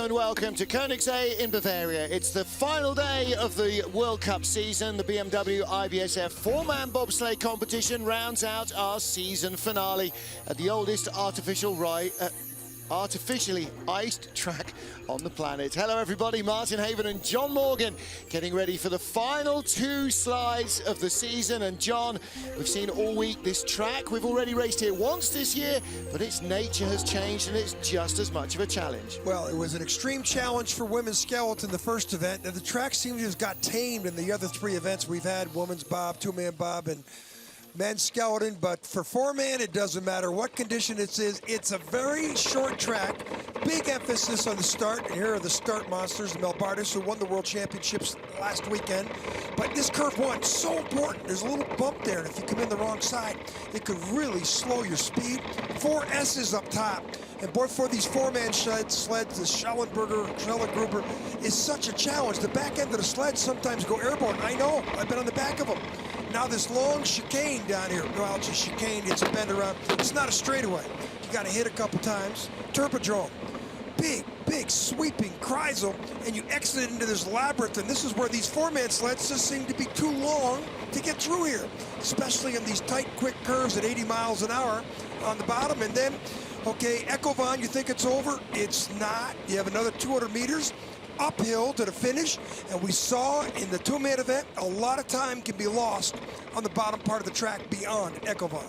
and welcome to Königssee in Bavaria. It's the final day of the World Cup season. The BMW IBSF four-man bobsleigh competition rounds out our season finale at the oldest artificially iced track on the planet. Hello everybody, Martin Haven and John Morgan getting ready for the final two slides of the season. And John, we've seen all week this track. We've already raced here once this year, but its nature has changed and it's just as much of a challenge. Well, it was an extreme challenge for women's skeleton the first event, and the track seems to have got tamed in the other three events we've had: women's bob, two-man bob, and men's skeleton. But for four-man, it doesn't matter what condition it is. It's a very short track, big emphasis on the start. And here are the start monsters, the Melbartis, who won the World Championships last weekend. But this curve one, so important. There's a little bump there, and if you come in the wrong side, it could really slow your speed. 4 S's up top. And boy, for these four-man sleds, the Schellengruber is such a challenge. The back end of the sleds sometimes go airborne. I know, I've been on the back of them. Now this long chicane down here, well, it's a chicane, it's a bend around. It's not a straightaway. You got to hit a couple times. Turbodrome, big sweeping Kreisel, and you exit into this labyrinth, and this is where these four-man sleds just seem to be too long to get through here, especially in these tight, quick curves at 80 miles an hour on the bottom. And then, okay, Ecovon, you think it's over? It's not. You have another 200 meters uphill to the finish, and we saw in the two-man event a lot of time can be lost on the bottom part of the track beyond Ecovon.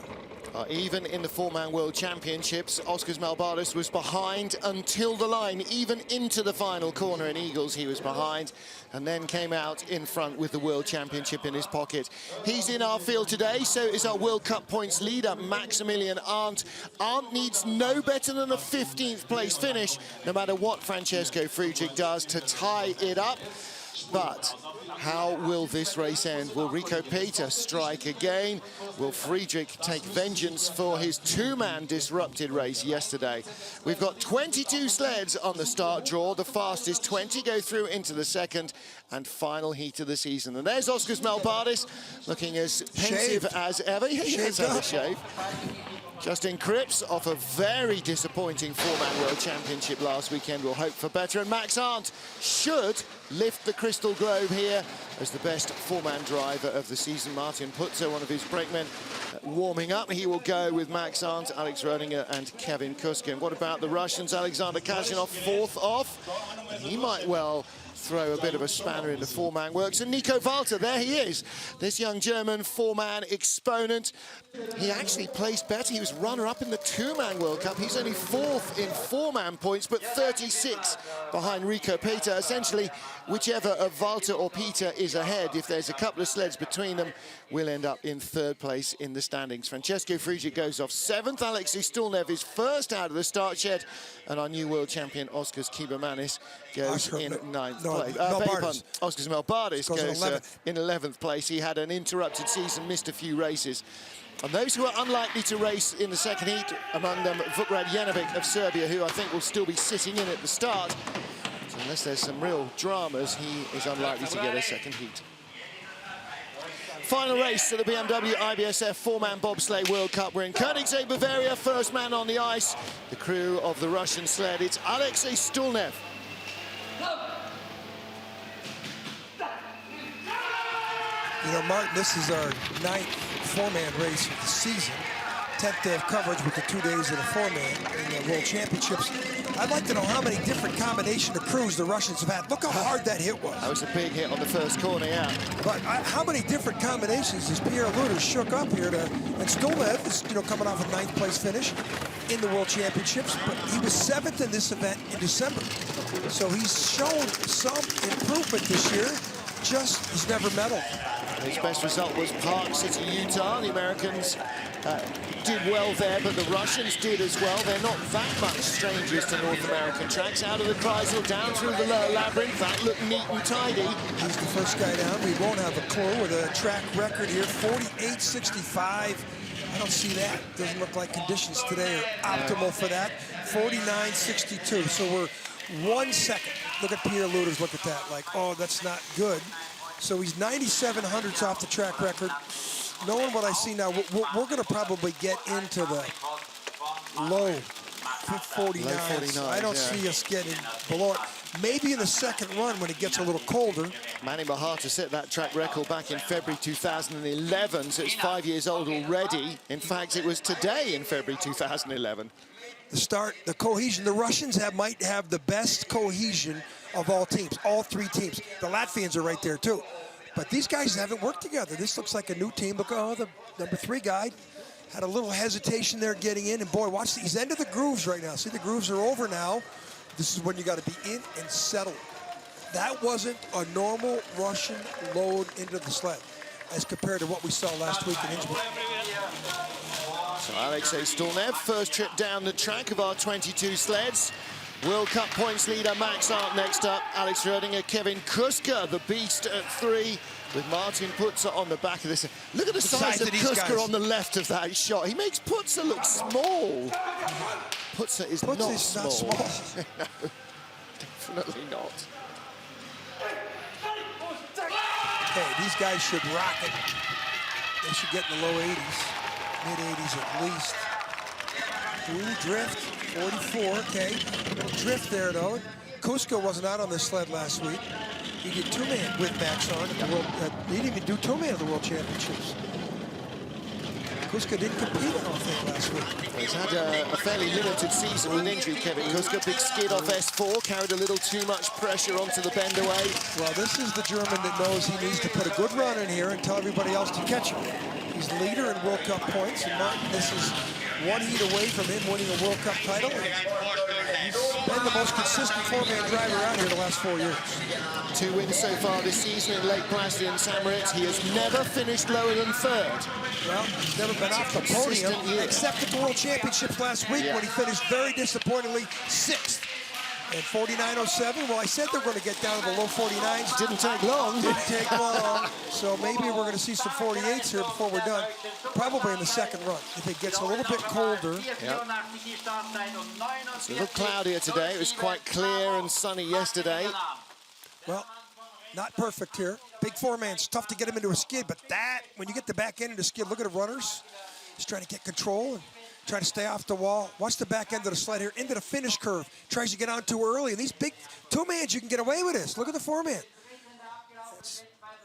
Even in the four-man World Championships, Oscar's Melbartis was behind until the line, even into the final corner in Eagles he was behind, and then came out in front with the World Championship in his pocket. He's in our field today, so is our World Cup points leader, Maximilian Arndt. Arndt needs no better than a 15th place finish, no matter what Francesco Friedrich does to tie it up. But how will this race end? Will Rico Peter strike again? Will Friedrich take vengeance for his two-man disrupted race yesterday? We've got 22 sleds on the start draw. The fastest 20 go through into the second and final heat of the season. And there's Oscar's Melbartis, looking as pensive as ever. He has had a shave. Justin Cripps off a very disappointing four-man World Championship last weekend. We'll hope for better. And Max Arndt should lift the Crystal Globe here as the best four-man driver of the season. Martin Putzer, one of his brakemen, warming up. He will go with Max Arndt, Alex Rodinger and Kevin Kuskin. What about the Russians? Alexander Kazhinov, 4th off. He might well throw a bit of a spanner in the four-man works. And Nico Walter, there he is, this young German four-man exponent. He actually placed better. He was runner-up in the two-man World Cup. He's only 4th in four-man points, but 36 behind Rico Peter. Essentially, whichever of Walter or Peter is ahead, if there's a couple of sleds between them, will end up in 3rd place in the standings. Francesco Friedrich goes off 7th. Alexei Stulnev is first out of the start shed. And our new world champion, Oskars Kibermanis, goes in 9th place. Oscar's Melbartis goes in 11th place. He had an interrupted season, missed a few races. And those who are unlikely to race in the second heat, among them Vukrad Jenovic of Serbia, who I think will still be sitting in at the start. So unless there's some real dramas, he is unlikely to get a second heat. Final race to the BMW IBSF four-man bobsleigh World Cup. We're in Königssee, Bavaria, first man on the ice. The crew of the Russian sled, it's Alexei Stulnev. You know, Martin, this is our 9th four-man race of the season. 10th day of coverage with the 2 days of the four-man in the World Championships. I'd like to know how many different combination of crews the Russians have had. Look how hard that hit was. That was a big hit on the first corner, yeah. But how many different combinations has Pierre Luder shook up here to, and Stulnev is, you know, coming off a 9th place finish in the World Championships, but he was 7th in this event in December. So he's shown some improvement this year, just he's never medaled. His best result was Park City, Utah. The Americans did well there, but the Russians did as well. They're not that much strangers to North American tracks. Out of the Kreisel, down through the lower labyrinth. That looked neat and tidy. He's the first guy down. We won't have a clue with a track record here, 48.65. I don't see that. Doesn't look like conditions today are optimal for that. 49.62. So we're 1 second. Look at Pierre Luder's, look at that. Like, oh, that's not good. So he's 97 hundredths off the track record. Knowing what I see now, we're going to probably get into the low 49. Low 49s, I don't see us getting below it. Maybe in the second run when it gets a little colder. Manny Mahata set that track record back in February 2011, so it's 5 years old already. In fact, it was today in February 2011. The cohesion, the Russians might have the best cohesion of all teams, all three teams. The Latvians are right there too. But these guys haven't worked together. This looks like a new team. Look, oh, the number 3 guy had a little hesitation there getting in, and boy, watch, he's into the grooves right now. See, the grooves are over now. This is when you got to be in and settled. That wasn't a normal Russian load into the sled as compared to what we saw last week in Innsbruck. So Alexei Stolnev, first trip down the track of our 22 sleds. World Cup points leader Max Arndt next up. Alex Rödinger, Kevin Kuska, the beast at 3, with Martin Putzer on the back of this. Look at the size of Kuska on the left of that shot. He makes Putzer look small. Putzer is not small. No, definitely not. Hey, these guys should rock it. They should get in the low 80s, mid-80s at least. Ooh, drift, 44, okay. A little drift there, though. Kuska wasn't out on this sled last week. He did two-man with Max on at the World. He didn't even do two-man at the World Championships. Kuska didn't compete, I don't think, last week. He's had a fairly limited season with injury, Kevin Kuska. Big skid off S4, carried a little too much pressure onto the bend away. Well, this is the German that knows he needs to put a good run in here and tell everybody else to catch him. He's leader in World Cup points, and Martin, this is one heat away from him winning a World Cup title. He's been the most consistent four-man driver out here the last 4 years. 2 wins so far this season in Lake Placid and St. Moritz. He has never finished lower than 3rd. Well, he's never been off the podium, except at the World Championships last week when he finished very disappointingly 6th. And 49.07, well, I said they're going to get down to the low 49s. Didn't take long. Didn't take long. So maybe we're going to see some 48s here before we're done. Probably in the second run. If it gets a little bit colder. Yep. It's a little cloudier today. It was quite clear and sunny yesterday. Well, not perfect here. Big four-man's tough to get him into a skid, but that, when you get the back end into skid, look at the runners. He's trying to get control and try to stay off the wall. Watch the back end of the sled here into the finish curve. Tries to get on too early. And these big two-mans, you can get away with this. Look at the four-man.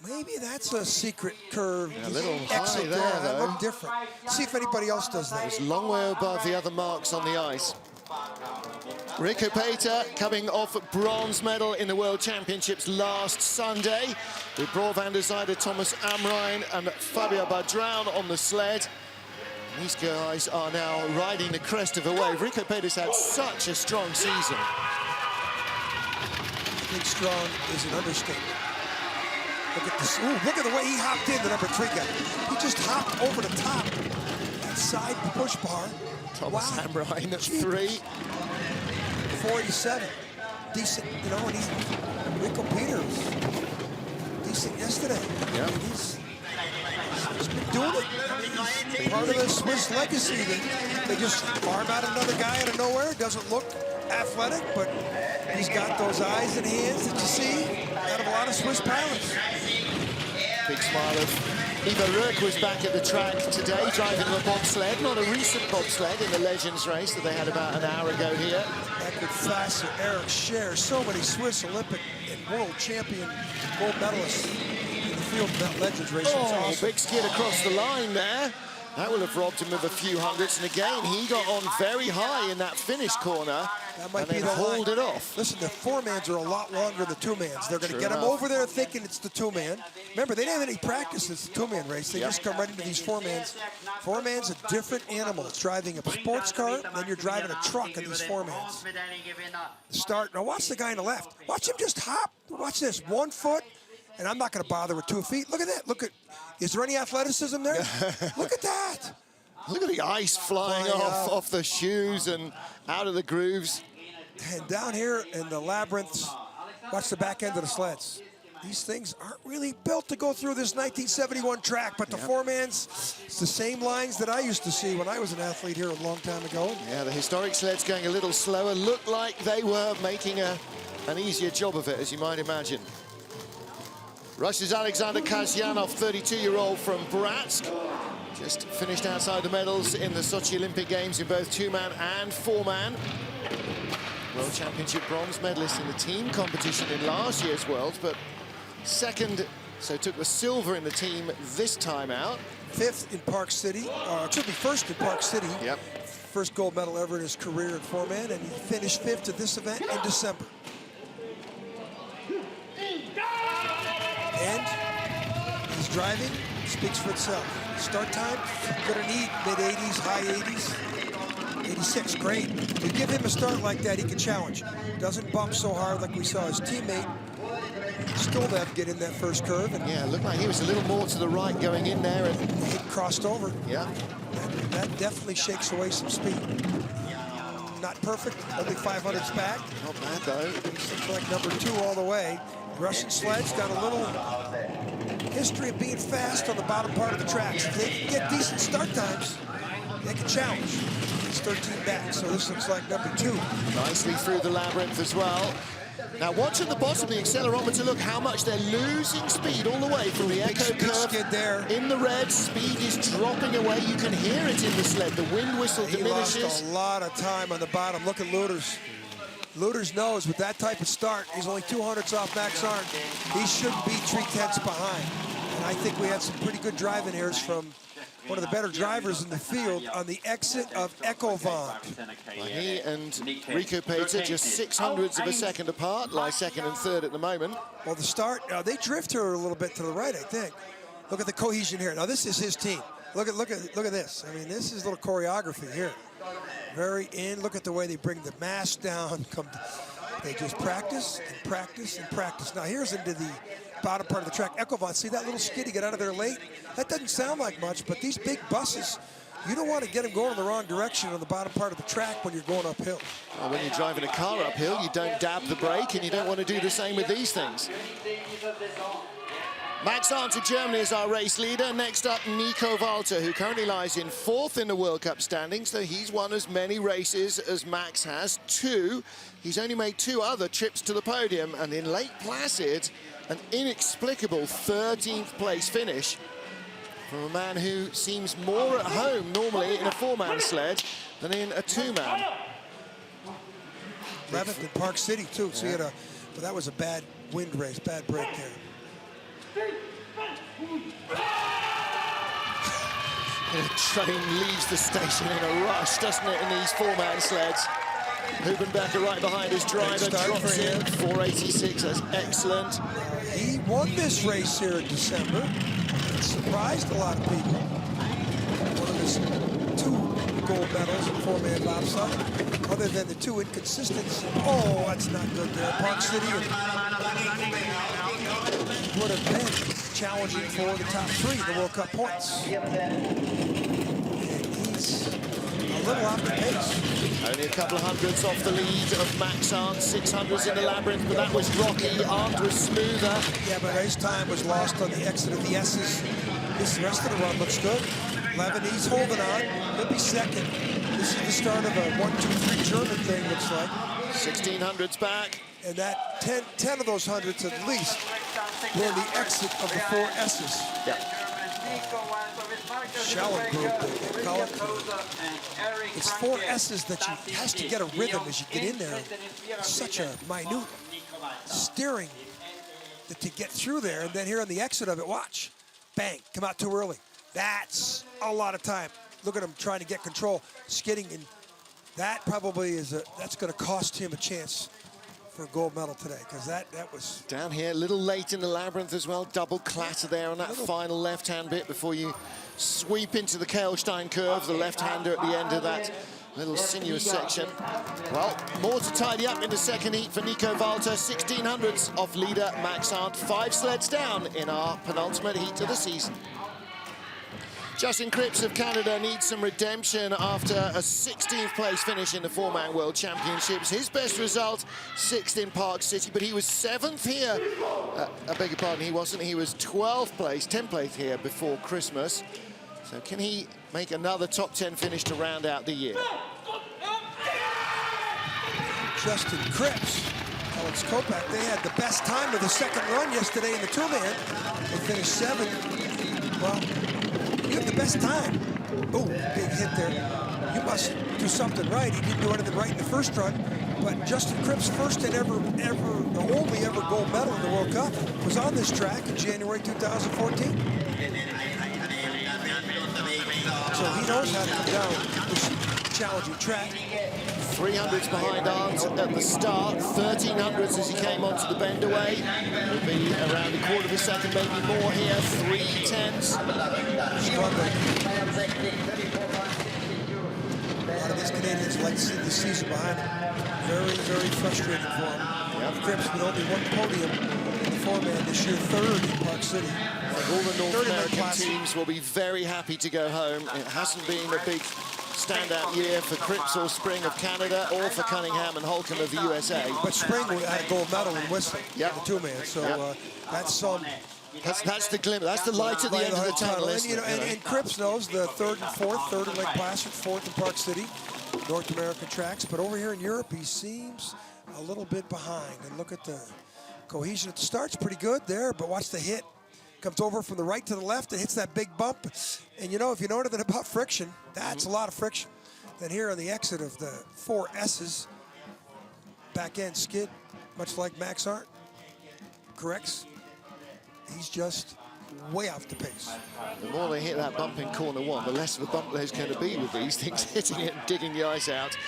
Maybe that's a secret curve. Yeah, a little exit high there, though. Look different. See if anybody else does that. It's a long way above the other marks on the ice. Rico Peter coming off bronze medal in the World Championships last Sunday with Bror van der Zijde, Thomas Amrijn and Fabio Badroun on the sled. These guys are now riding the crest of a wave. Rico Peter's had such a strong season. I think strong is an understatement. Look at this. Ooh, look at the way he hopped in, the number 3 guy. He just hopped over the top. That side push bar. Thomas Amrijn at 3. 487. Decent, you know, and he's Rico Peters. Decent yesterday. Yeah. He's been doing it. He's part of the Swiss legacy. They just farm out another guy out of nowhere. Doesn't look athletic, but he's got those eyes and hands that you see out of a lot of Swiss pilots. Big smile of Ivo Röck was back at the track today, driving a bobsled, not a recent bobsled in the Legends race that they had about an hour ago here. Eckert Fasser, Eric Scher, so many Swiss Olympic and world champion gold medalists in the field Legends race. Oh, awesome. big skid across the line there. That will have robbed him of a few hundreds. And again, he got on very high in that finish corner and then hauled it off. Listen, the four-mans are a lot longer than the two-mans. They're going to get him over there thinking it's the two-man. Remember, they didn't have any practice. It's the two-man race. They just come right into these four-mans. Four-man's a different animal. It's driving a sports car, and then you're driving a truck in these four-mans. Start. Now watch the guy on the left. Watch him just hop. Watch this. 1 foot. And I'm not going to bother with 2 feet. Look at that. Look at. Is there any athleticism there? Look at that. Look at the ice flying off the shoes and out of the grooves. And down here in the labyrinths, watch the back end of the sleds. These things aren't really built to go through this 1971 track, but the four-mans, it's the same lines that I used to see when I was an athlete here a long time ago. Yeah, the historic sleds going a little slower. Looked like they were making an easier job of it, as you might imagine. Russia's Alexander Kasyanov, 32-year-old from Bratsk. Just finished outside the medals in the Sochi Olympic Games in both two-man and four-man. World Championship bronze medalist in the team competition in last year's Worlds, but second, so took the silver in the team this time out. Fifth in Park City, excuse me, first in Park City. Yep. First gold medal ever in his career in four-man, and he finished fifth at this event in December. And his driving speaks for itself. Start time, gonna need mid-80s, high 80s. 86, great. You give him a start like that, he can challenge. Doesn't bump so hard like we saw his teammate Stolnev get in that first curve. And yeah, looked like he was a little more to the right going in there. And he crossed over. Yeah. That definitely shakes away some speed. Not perfect, only 500s back. Not bad, though. Looks like number 2 all the way. Russian sleds got a little history of being fast on the bottom part of the tracks. If they can get decent start times, they can challenge. It's 13 back, so this looks like number 2. Nicely through the labyrinth as well. Now watch at the bottom of the accelerometer, look how much they're losing speed all the way from the echo curve. Skid there. In the red, speed is dropping away. You can hear it in the sled. The wind whistle diminishes. He lost a lot of time on the bottom. Look at Lueders. Lueders knows with that type of start, he's only 200ths off Max Arndt. He shouldn't be 3/10 behind. And I think we had some pretty good driving errors from one of the better drivers in the field on the exit of Ecovant. Well, he and Rico Pater just 600ths of a second apart, lie second and third at the moment. Well, the start, they drift her a little bit to the right, I think. Look at the cohesion here. Now, this is his team. Look at this. I mean, this is a little choreography here. Very in. Look at the way they bring the mass down. They just practice and practice and practice. Now, here's into the bottom part of the track. Ecovant, see that little skid he got out of there late? That doesn't sound like much, but these big buses, you don't want to get them going in the wrong direction on the bottom part of the track when you're going uphill. Well, when you're driving a car uphill, you don't dab the brake, and you don't want to do the same with these things. Max Arndt of Germany is our race leader. Next up, Nico Walter, who currently lies in 4th in the World Cup standings, so he's won as many races as Max has, 2. He's only made 2 other trips to the podium, and in Lake Placid, an inexplicable 13th place finish from a man who seems more at home normally in a 4-man sled than in a 2-man. 11th in Park City, too. So he had but that was a bad wind race, bad break there. The train leaves the station in a rush, doesn't it, in these 4-man sleds? Hubenbecker right behind his driver, drops in, 486, that's excellent. He won this race here in December. It surprised a lot of people. One of his 2 gold medals in 4-man bobsled, other than the 2 inconsistencies. Oh, that's not good there. Park City would have been challenging for the top 3 in the World Cup points. And he's a little off the pace. Only a couple of hundreds off the lead of Max Arndt, 600s in the labyrinth, but that was rocky. Arndt was smoother. Yeah, but his time was lost on the exit of the S's. This rest of the run looks good. 11, he's holding on. He'll be second. This is the start of a 1-2-3 German thing, looks like. 1600s back. And that 10 of those hundreds at least were the exit of the 4 S's. Yeah. Shallow group, they call it. It's 4 S's that you has to get a rhythm as you get in there. It's such a minute steering that to get through there. And then here on the exit of it, watch. Bang, come out too early. That's a lot of time. Look at him trying to get control, skidding, and that probably is that's going to cost him a chance for a gold medal today, because that was down here a little late in the labyrinth as well. Double clatter there on that final left-hand bit before you sweep into the Kehlstein curve, the left-hander at the end of that little sinuous section. Well, more to tidy up in the second heat for Nico Walter. 1600s off leader Max Arndt. 5 sleds down in our penultimate heat of the season. Justin Cripps of Canada needs some redemption after a 16th place finish in the 4-man World Championships. His best result, 6th in Park City, but he was 7th here. I beg your pardon, he wasn't. He was 12th place, 10th place here before Christmas. So can he make another top 10 finish to round out the year? Justin Cripps Alex Kopak, they had the best time of the second run yesterday in the two-man. They finished 7th. Well, you have the best time. Oh, big hit there. You must do something right. He didn't do anything right in the first run. But Justin Cripp's first and the only ever gold medal in the World Cup was on this track in January 2014. So he knows how to come down this challenging track. 300s behind Arndt at the start, 1300s as he came onto the bend away. Will be around a quarter of a second, maybe more here. 3:10s. Struggling. A lot of these Canadians like to see the season behind them. Very, very frustrating for him. Yep. Cripps with only one podium in the four-man this year, 3rd in Park City. I think all the North American teams will be very happy to go home. It hasn't been a big standout year for Cripps or Spring of Canada or for Cunningham and Holcomb of the USA. But Spring had a gold medal in Whistling, yep. the two-man, so that's some... That's the glimmer, that's the light at the end of the tunnel, isn't it? And Cripps knows the 3rd and 4th, 3rd in Lake Placid, 4th in Park City, North American tracks. But over here in Europe, he seems a little bit behind. And look at the cohesion at the start's pretty good there, but watch the hit. Comes over from the right to the left and hits that big bump. And you know, if you know anything about friction, that's a lot of friction. Then here on the exit of the 4 S's, back end skid, much like Max Arndt, corrects. He's just way off the pace. The more they hit that bump in corner 1, the less of a bump there's going to be with these things hitting it and digging the ice out.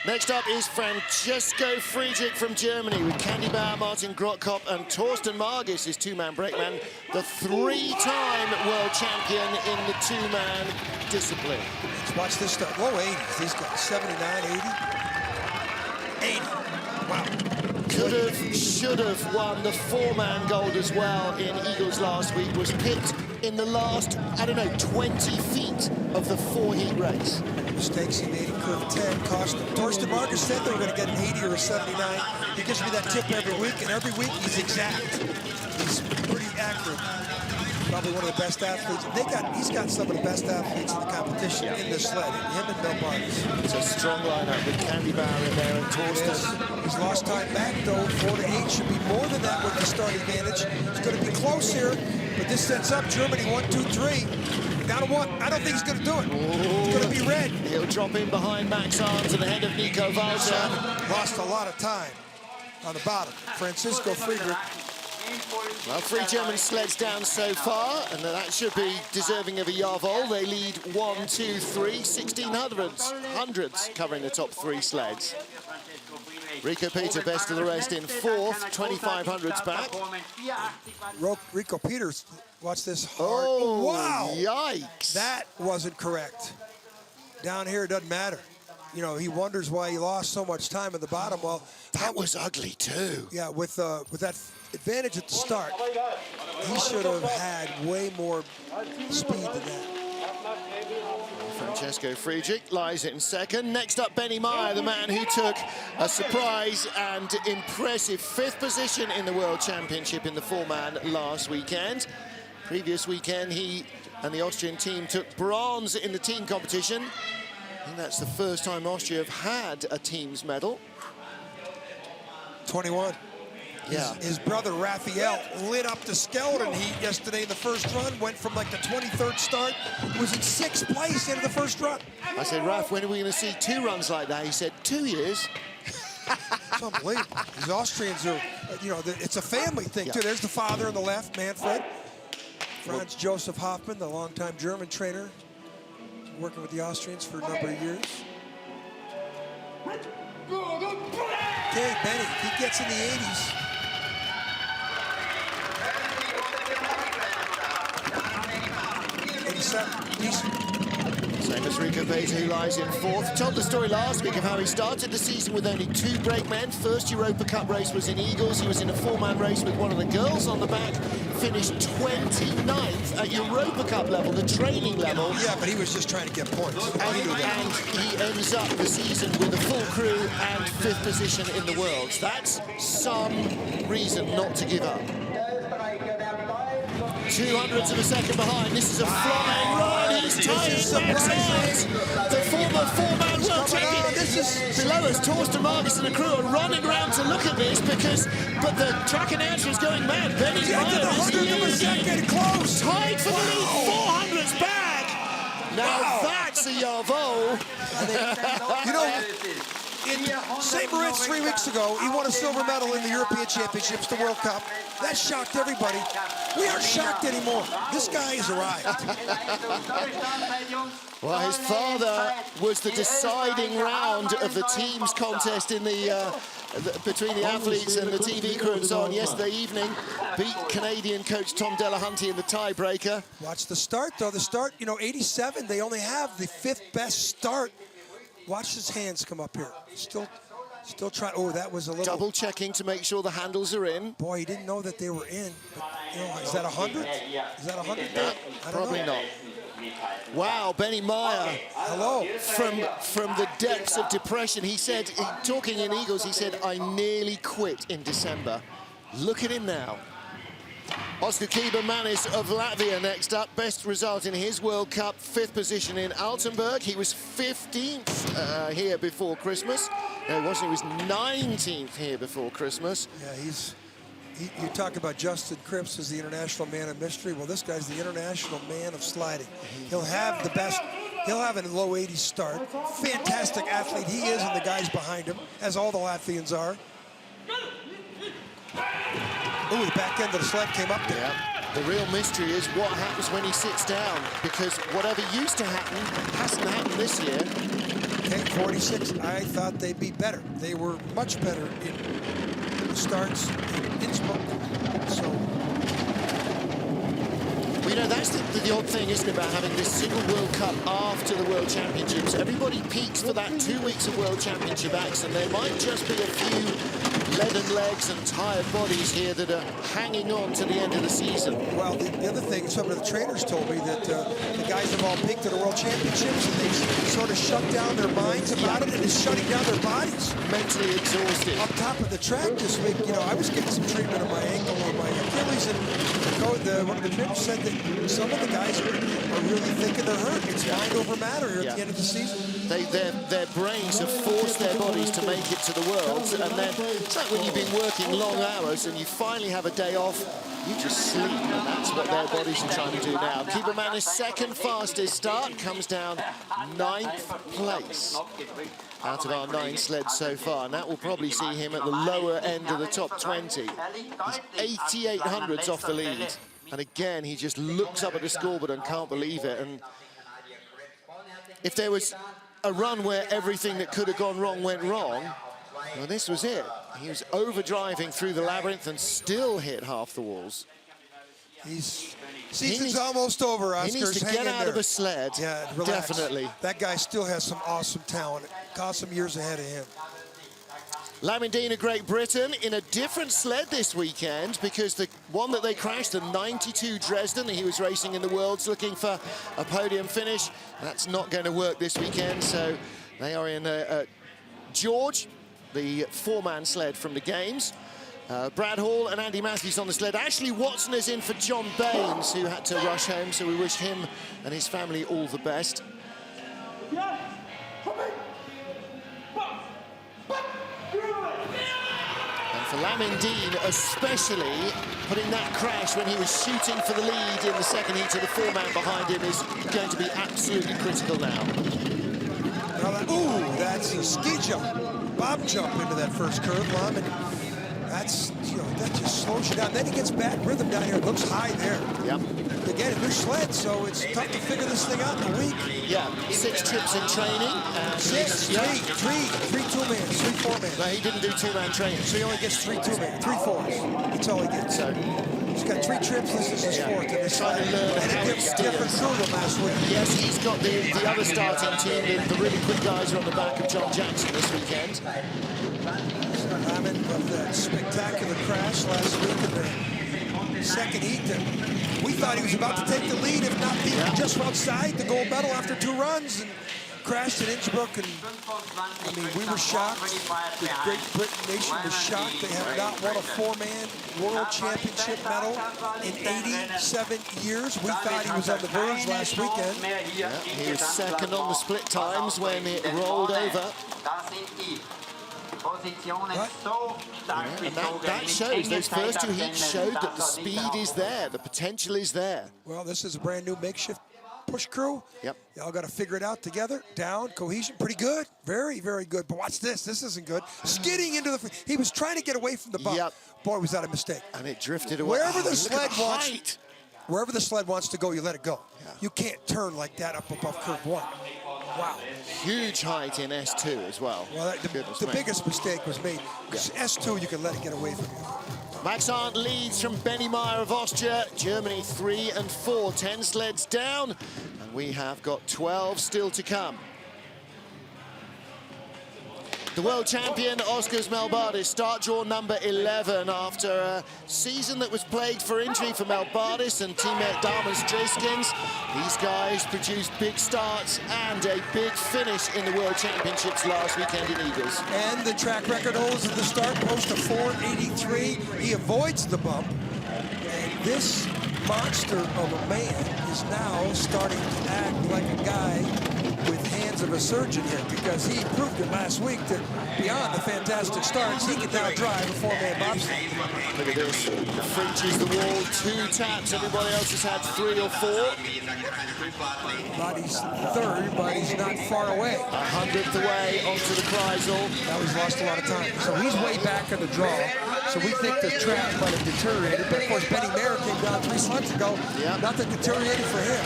Next up is Francesco Friedrich from Germany with Candy Bauer, Martin Grottkop and Torsten Margis, his two-man brakeman, the 3-time world champion in the two-man discipline. Let's watch this stuff. Low 80s, these guys, 79, 80. 80, wow. Could have, should have won the 4-man gold as well in Eagles last week, was picked in the last, I don't know, 20 feet of the 4-heat race. Mistakes he made in curve 10 cost him. Torsten Margis said they were going to get an 80 or a 79. He gives me that tip every week, and every week he's exact. He's pretty accurate. Probably one of the best athletes. He's got some of the best athletes in the competition in this sled. Him and Man Bobsleigh. It's a strong lineup with Candy Bauer in there and Torsten. He's lost time back though. 4 to 8 should be more than that with the start advantage. It's going to be close here, but this sets up Germany 1, 2, 3. Down to 1. I don't think he's going to do it. It's going to be red. He'll drop in behind Max Arndt and ahead of Nico Walter. Lost a lot of time on the bottom. Francisco Friedrich. Well, 3 German sleds down so far, and that should be deserving of a Jarvol. They lead 1, 2, 3, 1600s covering the top 3 sleds. Rico Peter, best of the rest in 4th, 2500s back. Rico Peters, watch this hard. Oh, wow. Yikes. That wasn't correct. Down here, it doesn't matter. You know, he wonders why he lost so much time at the bottom. Well, that was ugly too. Yeah, with that advantage at the start, he should have had way more speed than that. Francesco Friedrich lies it in 2nd. Next up, Benny Meyer, the man who took a surprise and impressive 5th position in the World Championship in the 4-man last weekend. Previous weekend, he and the Austrian team took bronze in the team competition. I think that's the first time Austria have had a team's medal. 21. Yeah. His brother Raphael lit up the skeleton heat yesterday in the first run, went from like the 23rd start, was in 6th place into the first run. I said, Raph, when are we going to see 2 runs like that? He said, 2 years. It's unbelievable. These Austrians are, you know, it's a family thing, too. There's the father on the left, Manfred. Franz Joseph Hoffmann, the longtime German trainer, working with the Austrians for a number of years. Okay, Benny, he gets in the 80s. Same as Rico Peter, who lies in 4th. Told the story last week of how he started the season with only 2 brakemen. First Europa Cup race was in Eagles. He was in a 4-man race with one of the girls on the back. Finished 29th at Europa Cup level, the training level. Yeah, but he was just trying to get points. And he ends up the season with a full crew and 5th position in the Worlds. That's some reason not to give up. 200ths of a second behind. This is a flying run. He's tired. The former 4-man world champion this is... Below us, Torsten Marcus and the crew are running around to look at this but the track announcer is going mad. Benny Yeah, to the Meyer is 100th of a second, close. tied for the lead, 400's back. Now that's a Yarvo. You know, in St. Moritz 3 weeks ago, he won a silver medal in the European Championships, the World Cup. That shocked everybody. We aren't shocked anymore. This guy has arrived. Well, his father was the deciding round of the teams contest in between the athletes and the TV crew and so on yesterday evening. Beat Canadian coach Tom Delahunty in the tiebreaker. Watch the start, though. The start, you know, 87, they only have the 5th best start. Watch his hands come up here. Still trying. Oh, that was a little... Double checking to make sure the handles are in. Boy, he didn't know that they were in. But, you know, is that 100? Is that 100? Probably not. Wow, Benny Meyer. Hello. From the depths of depression. He said, talking in Eagles, he said, I nearly quit in December. Look at him now. Oskar Kibermanis of Latvia next up. Best result in his World Cup, 5th position in Altenburg. He was 15th here before Christmas. No, it wasn't. He was 19th here before Christmas. Yeah, you talk about Justin Cripps as the international man of mystery. Well, this guy's the international man of sliding. He'll have the best. He'll have a low 80s start. Fantastic athlete he is, and the guys behind him, as all the Latvians are. Ooh, the back end of the sled came up there. Yeah. The real mystery is what happens when he sits down, because whatever used to happen hasn't happened this year. Okay, 46. I thought they'd be better. They were much better in the starts in Innsbruck. So, well, you know, that's the odd thing, isn't it, about having this single World Cup after the World Championships. Everybody peaks for that 2 weeks of World Championship acts, and there might just be a few leaden legs and tired bodies here that are hanging on to the end of the season. Well, the other thing, some of the trainers told me that the guys have all peaked at the World Championships, and they sort of shut down their minds about it, and it's shutting down their bodies. Mentally exhausted. Up top of the track this week, you know, I was getting some treatment on my ankle or my Achilles, and one of the trainers said that some of the guys are really thinking they're hurt. It's mind over matter here at the end of the season. Their brains have forced their bodies to make it to the Worlds, and then it's like when you've been working long hours and you finally have a day off, you just sleep, and that's what their bodies are trying to do now. Kibermanis' second fastest start, comes down 9th place out of our 9 sleds so far, and that will probably see him at the lower end of the top 20. He's 8800ths off the lead, and again he just looks up at the scoreboard and can't believe it. And if there was a run where everything that could have gone wrong went wrong, well, this was it. He was overdriving through the labyrinth and still hit half the walls. Season's almost over, Oscar. He needs to get out of a sled. Yeah, relax. Definitely. That guy still has some awesome talent. Got some years ahead of him. Lamindine of Great Britain in a different sled this weekend, because the one that they crashed, the 92 Dresden, he was racing in the Worlds looking for a podium finish. That's not going to work this weekend, so they are in George, the 4-man sled from the Games. Brad Hall and Andy Matthews on the sled. Ashley Watson is in for John Baines, who had to rush home, so we wish him and his family all the best. And for Lamindine, especially, putting that crash when he was shooting for the lead in the second heat to the 4-man behind him is going to be absolutely critical now. Ooh, that's a ski jump. Bob jump into that first curve, Lom, and that's, you know, that just slows you down. Then he gets bad rhythm down here. It looks high there. Yep. Again, a new sled, so it's tough to figure this thing out in a week. Yeah, 6 trips in training. Three 2-mans, 3 4-mans. No, he didn't do 2-man training. So he only gets 3 2-mans, 3 4s. That's all he gets. So he's got 3 trips. This is his 4th. And it's trying to learn how a different crew than last week. Yes, he's got the other starting team. The really quick guys are on the back of John Jackson this weekend. Lyman of that spectacular crash last week in the second heat. We thought he was about to take the lead, if not be just outside the gold medal after 2 runs. And crashed in Innsbruck, and I mean, we were shocked. The Great Britain nation was shocked. They have not won a four-man world championship medal in 87 years. We thought he was on the verge last weekend. Yeah, he was second on the split times when it rolled over. And that shows, those first two heats showed that the speed is there, the potential is there. Well, this is a brand new makeshift push crew. Yep. Y'all got to figure it out together. Down, cohesion, pretty good. Very, very good. But watch this. This isn't good. Skidding into the... He was trying to get away from the bump. Yep. Boy, was that a mistake. And it drifted away. Wherever the sled wants to go, you let it go. Yeah. You can't turn like that up above curve one. Wow. Huge height in S2 as well. Well, the biggest mistake was made. Because S2, you can let it get away from you. Max Arndt leads from Benny Meyer of Austria. Germany 3 and 4. 10 sleds down. And we have got 12 still to come. The world champion, Oskars Melbardis, start draw number 11 after a season that was plagued for injury for Melbardis and teammate Damas Driskins. These guys produced big starts and a big finish in the World Championships last weekend in Eagles. And the track record holds at the start, post a 4.83. He avoids the bump. And this monster of a man is now starting to act like a guy with hands of a surgeon here, because he proved it last week that beyond the fantastic starts, he can now drive a four-man bobsleigh. Look at this. Fringes the wall, 2 taps. Everybody else has had 3 or 4. Body's third, but he's not far away. 100th away onto the Kreisel. Now he's lost a lot of time. So he's way back in the draw. So we think the track might have deteriorated. But of course, Benny Meyer came down 3 months ago. Yep. Nothing deteriorated for him.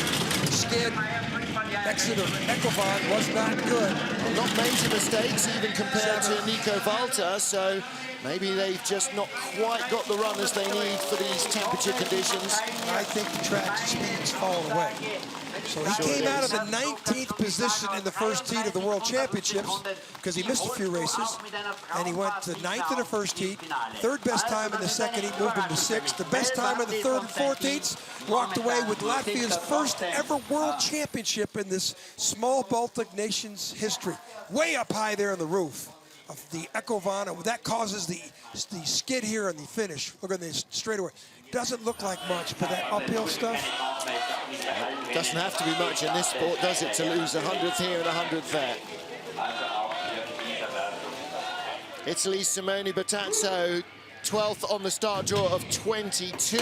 Skid. Exit of Ecovan was not good. Well, not major mistakes even compared to Nico Valter, so maybe they've just not quite got the runners they need for these temperature conditions. I think the track's speed's fallen away. So he came out of the 19th position in the first heat of the World Championships because he missed a few races, and he went to 9th in the first heat, 3rd best time in the second heat, moved him to 6th. The best time in the 3rd and 4th heats, walked away with Latvia's first ever World Championship in this small Baltic nation's history. Way up high there on the roof of the Ecovan. That causes the skid here on the finish. Look at this straightaway. Doesn't look like much, but that uphill stuff. Doesn't have to be much in this sport, does it, to lose 100th here and 100th there. Italy's Simone Bertazzo, 12th on the start draw of 22.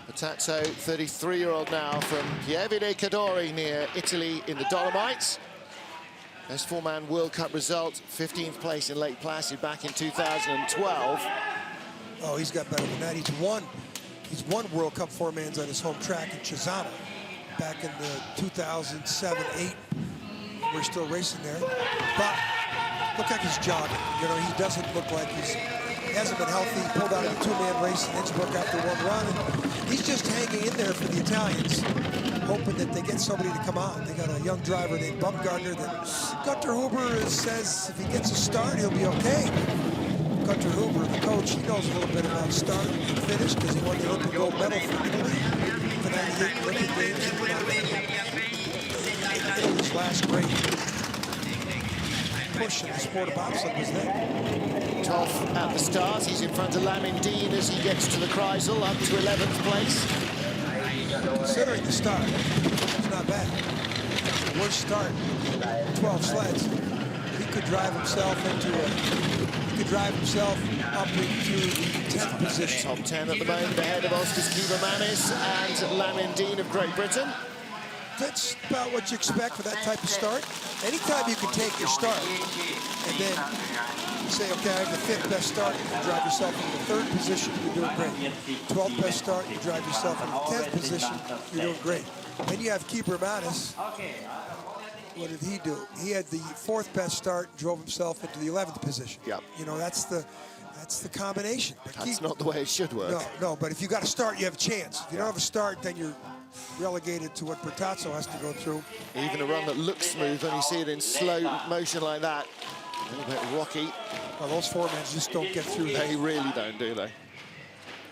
Bertazzo, 33-year-old now from Pieve Cadore near Italy in the Dolomites. Best four-man World Cup result, 15th place in Lake Placid back in 2012. Oh, he's got better than that. He's won World Cup four-mans on his home track in Cesano back in the 2007-8. We're still racing there. But look like he's jogging. You know, he doesn't look like he hasn't been healthy. He pulled out of a two-man race in Innsbruck after one run. And he's just hanging in there for the Italians, hoping that they get somebody to come on. They got a young driver named Bumgardner that Gunter Huber says if he gets a start, he'll be okay. Gunter Huber, the coach, he knows a little bit about start and finish because he won the Olympic gold medal for Italy for 98 Olympic Games. Italy's last great push in the sport of bobsled was there. Toff at the start. He's in front of Lamindine as he gets to the Kreisel, up to 11th place. Considering the start, it's not bad. It's the worst start. 12 sleds. He could drive himself up into the 10th position. Top 10 at the moment, ahead of Oskars Kibermanis and Lamindine of Great Britain. That's about what you expect for that type of start. Anytime you can take your start and then say, okay, I have the 5th best start, you can drive yourself into the 3rd position, you're doing great. 12th best start, you drive yourself into the 10th position, you're doing great. Then you have Kibermanis. What did he do? He had the 4th best start, drove himself into the 11th position. Yep. You know, that's the combination. But that's not the way it should work. No, but if you got a start, you have a chance. If you don't have a start, then you're relegated to what Bertazzo has to go through. Even a run that looks smooth, when you see it in slow motion like that, a little bit rocky. Well, those four-men just don't get through that. They really don't, do they?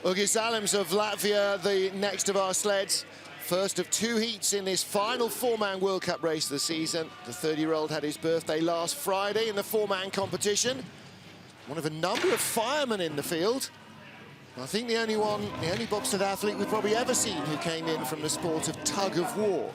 Ugis Alems of Latvia, the next of our sleds. First of two heats in this final four-man World Cup race of the season. The 30-year-old had his birthday last Friday in the four-man competition. One of a number of firemen in the field. I think the only bobsled athlete we've probably ever seen who came in from the sport of tug of war.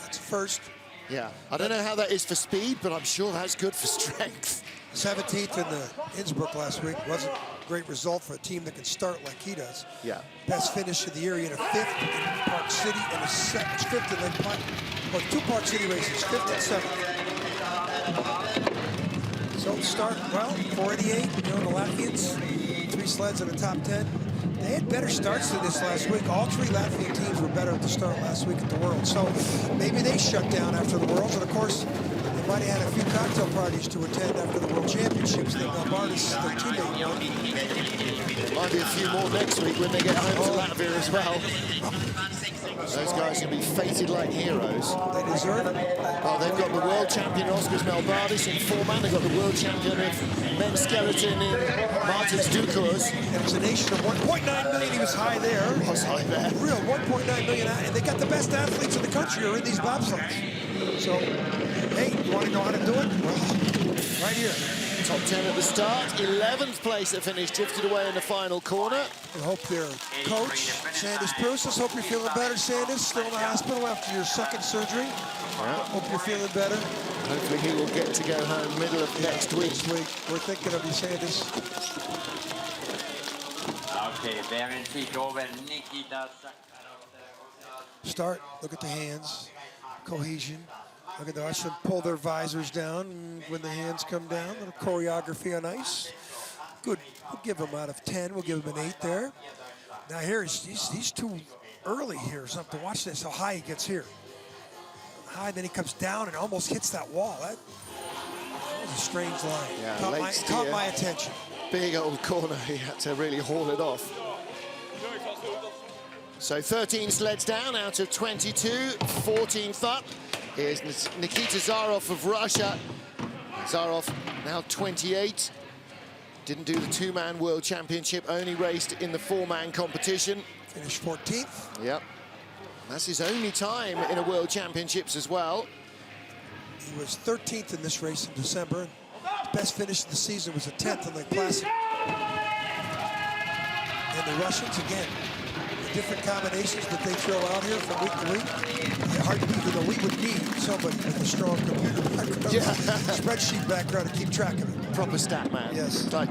That's first. Yeah, I don't know how that is for speed, but I'm sure that's good for strength. 17th in the Innsbruck last week. Wasn't a great result for a team that can start like he does. Yeah. Best finish of the year. He had a 5th in Park City and a 5th in Lake Pine. Well, 2 Park City races, 5th and 7th. So start, well, 488, you know, the Latvians, 3 sleds in the top 10. They had better starts than this last week. All 3 Latvian teams were better at the start last week at the World. So maybe they shut down after the Worlds. And of course, they might have had a few cocktail parties to attend after the World Championships. They got Bardis, their teammate, won. Might be a few more next week when they get home to Latvia as well. Those guys are going to be fated like heroes. They deserve it. Well, they've got the world champion Oskars Melbardis in four-man. They've got the world champion of men's skeleton in Martins Dukurs. And it's a nation of 1.9 million. He was high there. Was high there. Real 1.9 million. And they got the best athletes in the country are in these bobsleds. So, hey, you want to know how to do it? Well, right here. Top 10 at the start. 11th place that finished drifted away in the final corner. I hope their coach, Sandis Prusas, hope you're feeling better, Sandis. Still in the hospital after your second surgery. Yeah. Hope you're feeling better. Hopefully he will get to go home middle of next week. We're thinking of you, Sandis. Start, look at the hands, cohesion. Look at the watch them pull their visors down when the hands come down. Little choreography on ice. Good. We'll give him out of 10. We'll give him an 8 there. Now here, he's too early here. Something. Watch this, how high he gets here. High, then he comes down and almost hits that wall. That was a strange line. Yeah, caught my attention. Big old corner. He had to really haul it off. So 13 sleds down out of 22. 14th up is Nikita Zarov of Russia. Zarov now 28. Didn't do the two-man world championship, only raced in the four-man competition. Finished 14th. Yep. That's his only time in a world championships as well. He was 13th in this race in December. His best finish of the season was a 10th in Lake Placid. And the Russians, again, the different combinations that they throw out here from week to week. Hard to beat, though we would need somebody with a strong computer background, spreadsheet background to keep track of it. Proper stat man. Yes. It's like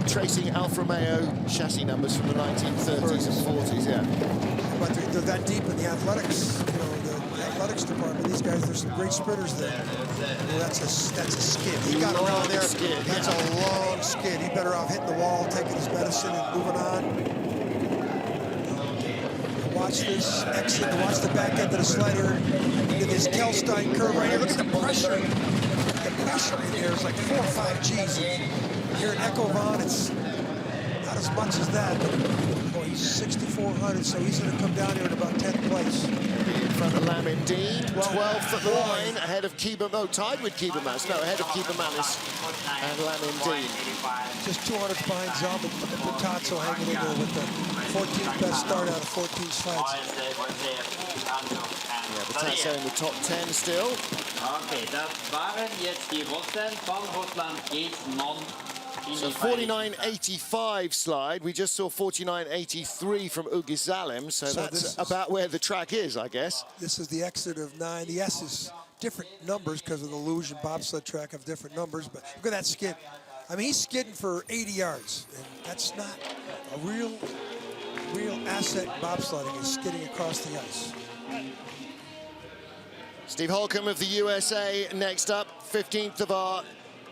tracing Alfa Romeo chassis numbers from the 1930s and 40s, yeah. But they're that deep in the athletics, you know, the athletics department. These guys, there's some great sprinters there. Well, that's a skid. He got around there. Skid, that's a long skid. He better off hitting the wall, taking his medicine, and moving on. Watch this exit. Watch the back end of the slider into this Kelstein curve right here. Look at the pressure. The pressure in here is like 4 or 5 Gs. Here in Echo Von, it's not as much as that, but boy, he's 6,400, so he's going to come down here in about 10th place. In front of Lamin Dean, 12th at the line, ahead of tied with Kiebermas. No, ahead of Kiebermanis and Lamin Dean. Just 200 behind Zalman, Potazzo hanging in there with the 14th best start out of 14 sleds. Yeah, Potazzo in the top 10 still. Okay, das waren jetzt die Russen von Russland gegen Non. So 49.85 slide. We just saw 49.83 from Ugis Zalem, so that's about where the track is, I guess. This is the exit of 9. The S is different numbers because of the luge and bobsled track have different numbers, but look at that skid. I mean, he's skidding for 80 yards, and that's not a real asset in bobsledding, is skidding across the ice. Steve Holcomb of the USA next up, 15th of our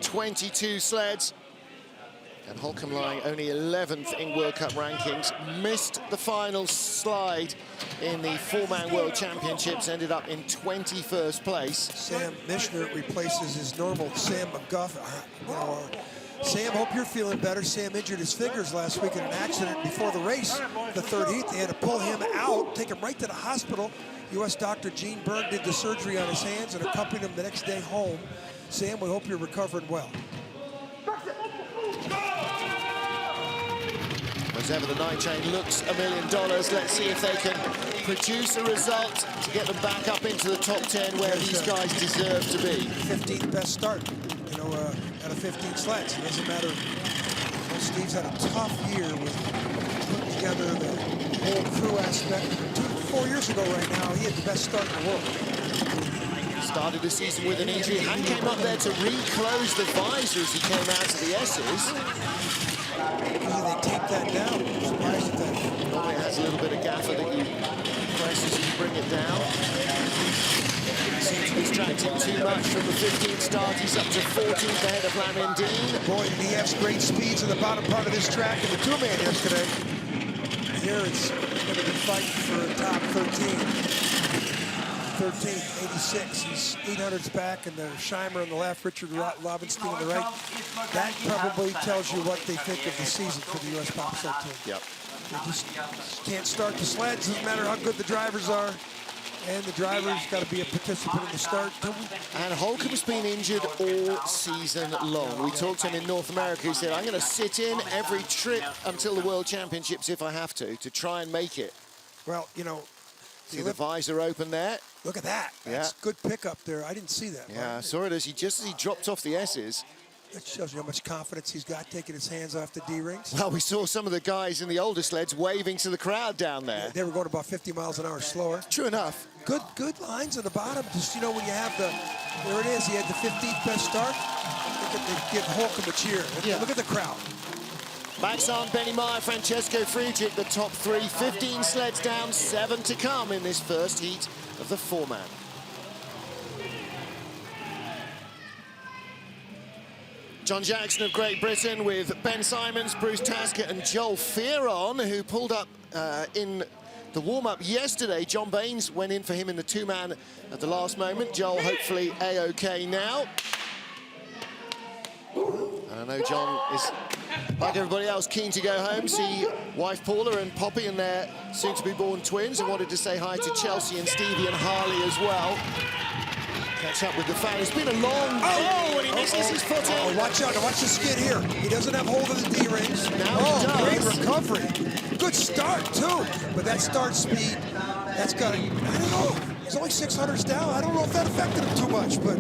22 sleds. And Holcomb lying only 11th in World Cup rankings. Missed the final slide in the four-man World Championships, ended up in 21st place. Sam Mishner replaces his normal Sam McGuff. Sam, hope you're feeling better. Sam injured his fingers last week in an accident before the race. The third heat, they had to pull him out, take him right to the hospital. U.S. Dr. Gene Byrne did the surgery on his hands and accompanied him the next day home. Sam, we hope you're recovering well. As ever, the night train looks $1 million. Let's see if they can produce a result to get them back up into the top 10 where these guys deserve to be. 15th best start, you know, out of 15 sleds. It doesn't matter. Well, Steve's had a tough year with putting together the whole crew aspect. 4 years ago right now, he had the best start in the world. Started the season with an injury. Han came up there to reclose the visor as he came out of the S's. Usually they take that down. I'm surprised at that. Normally it has a little bit of gaffer that you press as you bring it down. Seems to distract him too much from the 15th start. He's up to 14th ahead of Lamindine. Boy, did he have some great speeds in the bottom part of this track in the two-man yesterday. Here it's going to be fighting for a top 13. 13th, 86. He's 800s back, and the Scheimer on the left, Richard Lobenstein on the right. That probably tells you what they think of the season for the U.S. bobsled team. Yep. They just can't start the sleds. Doesn't matter how good the drivers are. And the driver's got to be a participant in the start. And Holcomb's been injured all season long. We talked to him in North America. He said, I'm going to sit in every trip until the World Championships if I have to try and make it. Well, you know, see the visor open there. Look at that. That's good pickup there. I didn't see that. Yeah, I saw it as he dropped off the S's. That shows you how much confidence he's got taking his hands off the D-rings. Well, we saw some of the guys in the older sleds waving to the crowd down there. They were going about 50 miles an hour slower. True enough. Good lines at the bottom. Just, you know, when you have the, there it is, he had the 15th best start. Look at the, give Holcomb a cheer. Look at the crowd. Max Arndt, Benny Meyer, Francesco Friedrich, the top three. 15 sleds down, 7 to come in this first heat of the four-man. John Jackson of Great Britain with Ben Simons, Bruce Taskett and Joel Fearon, who pulled up in the warm-up yesterday. John Baines went in for him in the two-man at the last moment. Joel hopefully A-OK now. And I know John is, like everybody else, keen to go home, see wife Paula and Poppy and their soon-to-be-born twins, and wanted to say hi to Chelsea and Stevie and Harley as well. Catch up with the fan. It's been a long... Oh, and he misses his foot in. Oh, watch out. Now watch the skid here. He doesn't have hold of the D-rings. Now he does. Great recovery. Good start, too. But that start speed, that's got to... I don't know. He's only 600s down. I don't know if that affected him too much, but...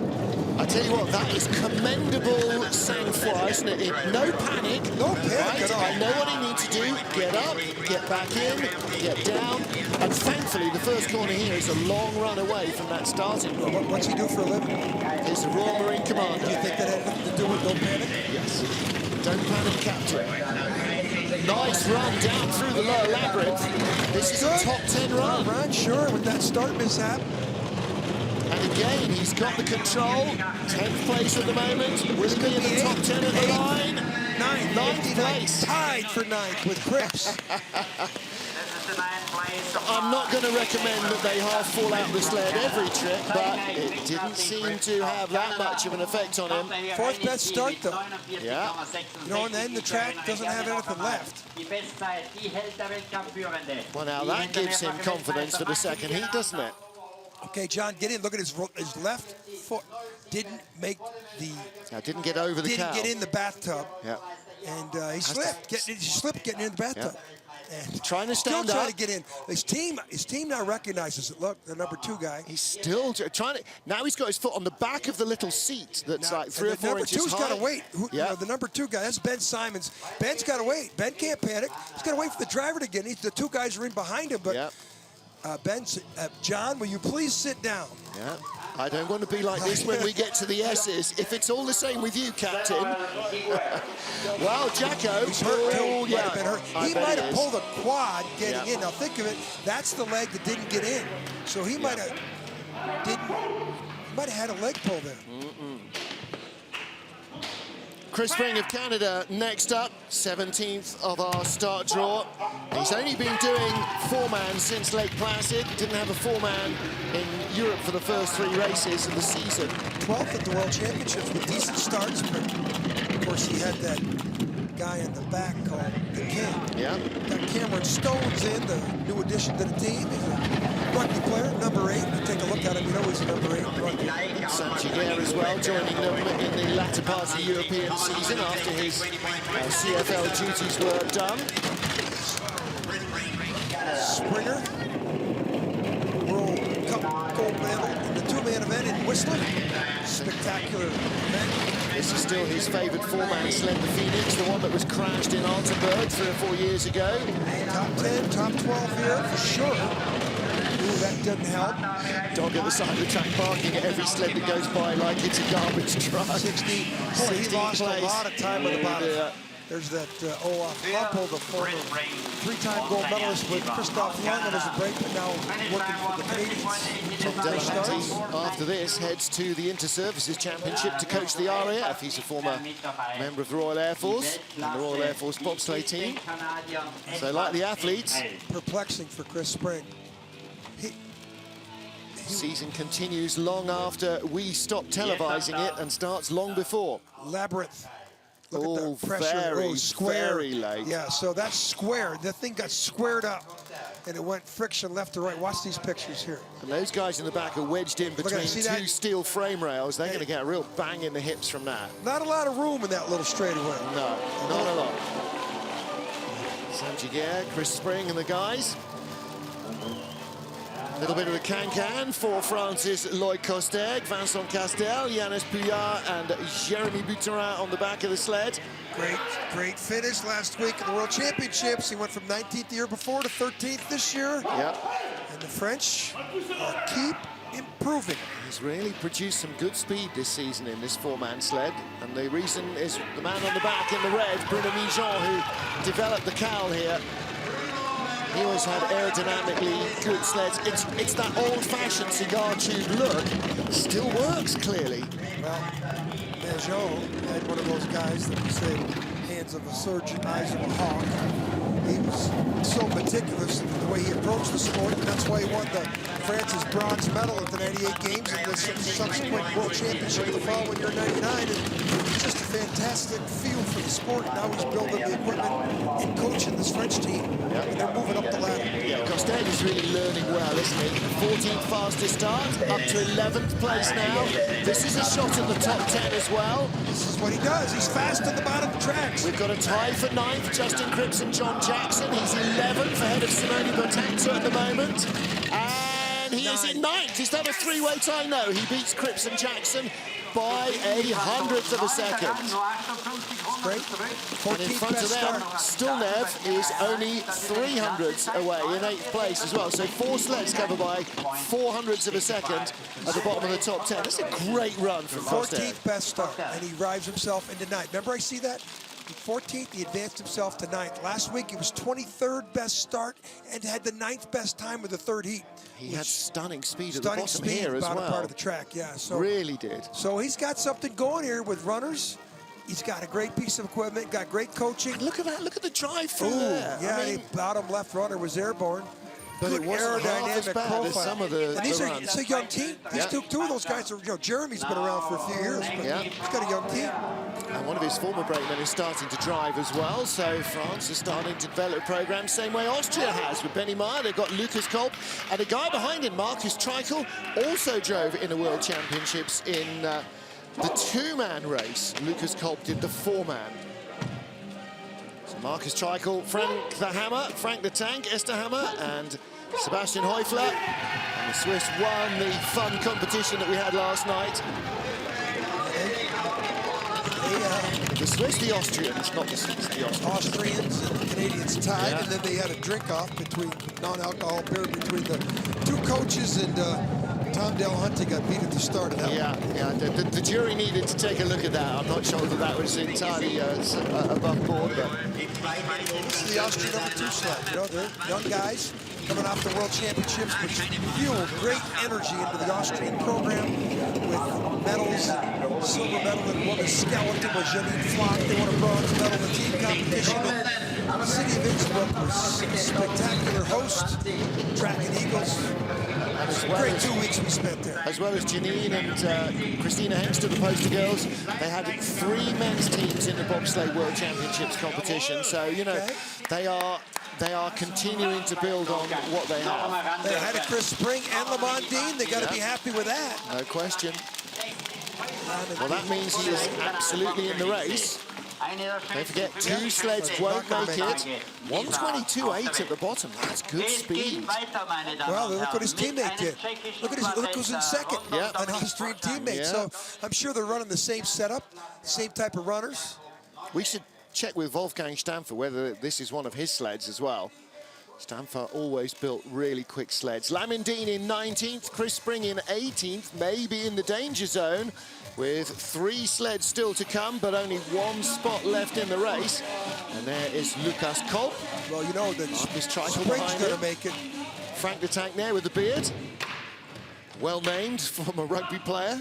I tell you what, that is commendable sang-froid, isn't it? No panic. No panic at all. I know what he needs to do. Get up, get back in, get down. And thankfully, the first corner here is a long run away from that starting block. What's he do for a living? He's the Royal Marine Commander. Do you think that had anything to do with no panic? Yes. Don't panic, Captain. Nice run down through the lower labyrinth. This is a top 10 run. Sure, with that start mishap. And again, he's got the control. 10th place at the moment. Will he be in the top 10 of the line? Ninth place. Tied for 9th with Cripps. I'm not going to recommend that they half fall out the sled every trip, but it didn't seem to have that much of an effect on him. 4th best start, though. Yeah. You know, and then the track doesn't have anything left. Well, now that gives him confidence for the second heat, doesn't it? Okay, John, get in. Look at his left foot. Didn't make the... Didn't get over the cow. Didn't get in the bathtub. Yeah. And he slipped. He slipped getting in the bathtub. And trying to stand still up. trying to get in. His team now recognizes it. Look, the number 2 guy. He's still trying to... Now he's got his foot on the back of the little seat that's like 3 or 4 inches high. Number 2's got to wait. You know, the number 2 guy, that's Ben Simons. Ben's got to wait. Ben can't panic. He's got to wait for the driver to get in. The 2 guys are in behind him, but... John, will you please sit down? Yeah. I don't want to be like this when we get to the S's. If it's all the same with you, Captain. Well, Jacko. He's hurt, too. Yeah. Been hurt. He might have pulled a quad getting in. Now, think of it. That's the leg that didn't get in. So he might have had a leg pull there. Chris Spring of Canada next up, 17th of our start draw. He's only been doing four-man since Lake Placid. Didn't have a four-man in Europe for the first 3 races of the season. 12th at the World Championships with decent starts, but of course he had that guy in the back called the King. Yeah. Got Cameron Stones in, the new addition to the team. He's a rugby player, number 8. You take a look at him, you know he's a number 8 rugby. Saint-Giguère as well, joining them in the latter part of the European season after his CFL duties were done. Springer, World Cup gold medal in the two-man event in Whistler. Spectacular event. This is still his favorite four-man sled, the Phoenix, the one that was crashed in Altenburg 3 or 4 years ago. Top 10, top 12 here for sure. Ooh, that doesn't help. Dog at the side of the track barking at every sled that goes by like it's a garbage truck. 60. Boy, he lost a lot of time on the bottom. There's that Olaf Hampel, the former three-time gold medalist with Christoph Young, and as a break, but now working for the Canadians. After this, heads to the Inter-Services Championship to coach the RAF. He's a former member of the Royal Air Force and the Royal Air Force bobsleigh team. So, like the athletes, perplexing for Chris Spring. Season continues long after we stop televising it and starts long before. Labyrinth. Look Oh, at the pressure. very late. Yeah, so that's square. The thing got squared up, and it went friction left to right. Watch these pictures here. And those guys in the back are wedged in between two steel frame rails. They're going to get a real bang in the hips from that. Not a lot of room in that little straightaway. No, not a lot. Sam Giguère, Chris Spring and the guys. A little bit of the can-can for Francis Loïc-Costec, Vincent Castel, Yannis Puyard and Jérémy Buterin on the back of the sled. Great finish last week in the World Championships. He went from 19th the year before to 13th this year. Yep. And the French keep improving. He's really produced some good speed this season in this four-man sled. And the reason is the man on the back in the red, Bruno Mijon, who developed the cowl here. He always had aerodynamically good sleds. It's that old-fashioned cigar tube look. Still works, clearly. Well, Mijon had one of those guys that we say, hands of a surgeon, eyes of a hawk. He was so meticulous in the way he approached the sport, and that's why he won the France's bronze medal at the 98 Games and the subsequent World Championship the following year, 99. And just a fantastic feel for the sport. Now he's building the equipment and coaching this French team, and they're moving up the ladder. Yeah, Costec is really learning well, isn't he? 14th fastest start, up to 11th place now. This is a shot at the top 10 as well. This is what he does. He's fast at the bottom of the tracks. We've got a tie for 9th, Justin Cripps and John Jackson. He's 11th ahead of Simone Botanto at the moment. And he is in 9th. Is that a three-way tie? No, he beats Cripps and Jackson by 1/100th of a second. Great. And in front of them, Stilnev is only 300ths away in 8th place as well. So 4 sleds cover by 400ths of a second at the bottom of the top 10. That's a great run from Costec. 14th best start, and he drives himself into 9th. Remember I see that? 14th, he advanced himself to 9th. Last week, he was 23rd best start and had the 9th best time of the 3rd heat. He had stunning speed at the bottom here as well. Part of the track, yeah. So really did. So he's got something going here with runners. He's got a great piece of equipment, got great coaching. And look at that, look at the drive through there. Yeah, I mean, the bottom left runner was airborne. But good it wasn't half as aerodynamic bad profile. as some of the And these are, runs. it's a young team. These two of those guys are, Jeremy's been around for a few years, but he's got a young team. And one of his former brakemen is starting to drive as well, so France is starting to develop a program, same way Austria has with Benny Meyer. They've got Lucas Kolb, and a guy behind him, Marcus Treichel, also drove in the World Championships in the two-man race. Lucas Kolb did the four-man. So Marcus Treichel, Frank the Tank, Esterhammer, and Sebastian Heufler. And the Swiss won the fun competition that we had last night. The Swiss, the Austrians, not the Swiss, the Austrians. Austrians and the Canadians tied, and then they had a drink-off between non-alcohol beer between the two coaches, and Tom Delahunty got beat at the start of that one. The jury needed to take a look at that. I'm not sure that that was entirely above board, but... This is the Austrian number 2 sled. They're young guys coming off the World Championships, which fueled great energy into the Austrian program with medals. Silver medal in women's skeleton with Janine Flock. They won a bronze medal in the team competition. And the city of Innsbruck was a spectacular host. Track and Eagles. And as well great 2 weeks we spent there. As well as Janine and Christina Hengster, the poster girls, they had 3 men's teams in the Bobsleigh World Championships competition. So, they are continuing to build on what they have. They had a Chris Spring and Lamont Dean. They got to be happy with that. No question. Well, that means he is absolutely in the race. Don't forget, 2 sleds won't make it. 122.8 at the bottom. That's good speed. Well, look what his teammate did. Look who's in second. Yeah. An Austrian teammate. Yeah. So I'm sure they're running the same setup, same type of runners. We should check with Wolfgang Stampfer whether this is one of his sleds as well. Stampfer always built really quick sleds. Lamindine in 19th, Chris Spring in 18th, maybe in the danger zone, with 3 sleds still to come, but only 1 spot left in the race. And there is Lucas Kolb. Well, you know that Spring's going to make it. Frank the Tank there with the beard. Well named, former rugby player.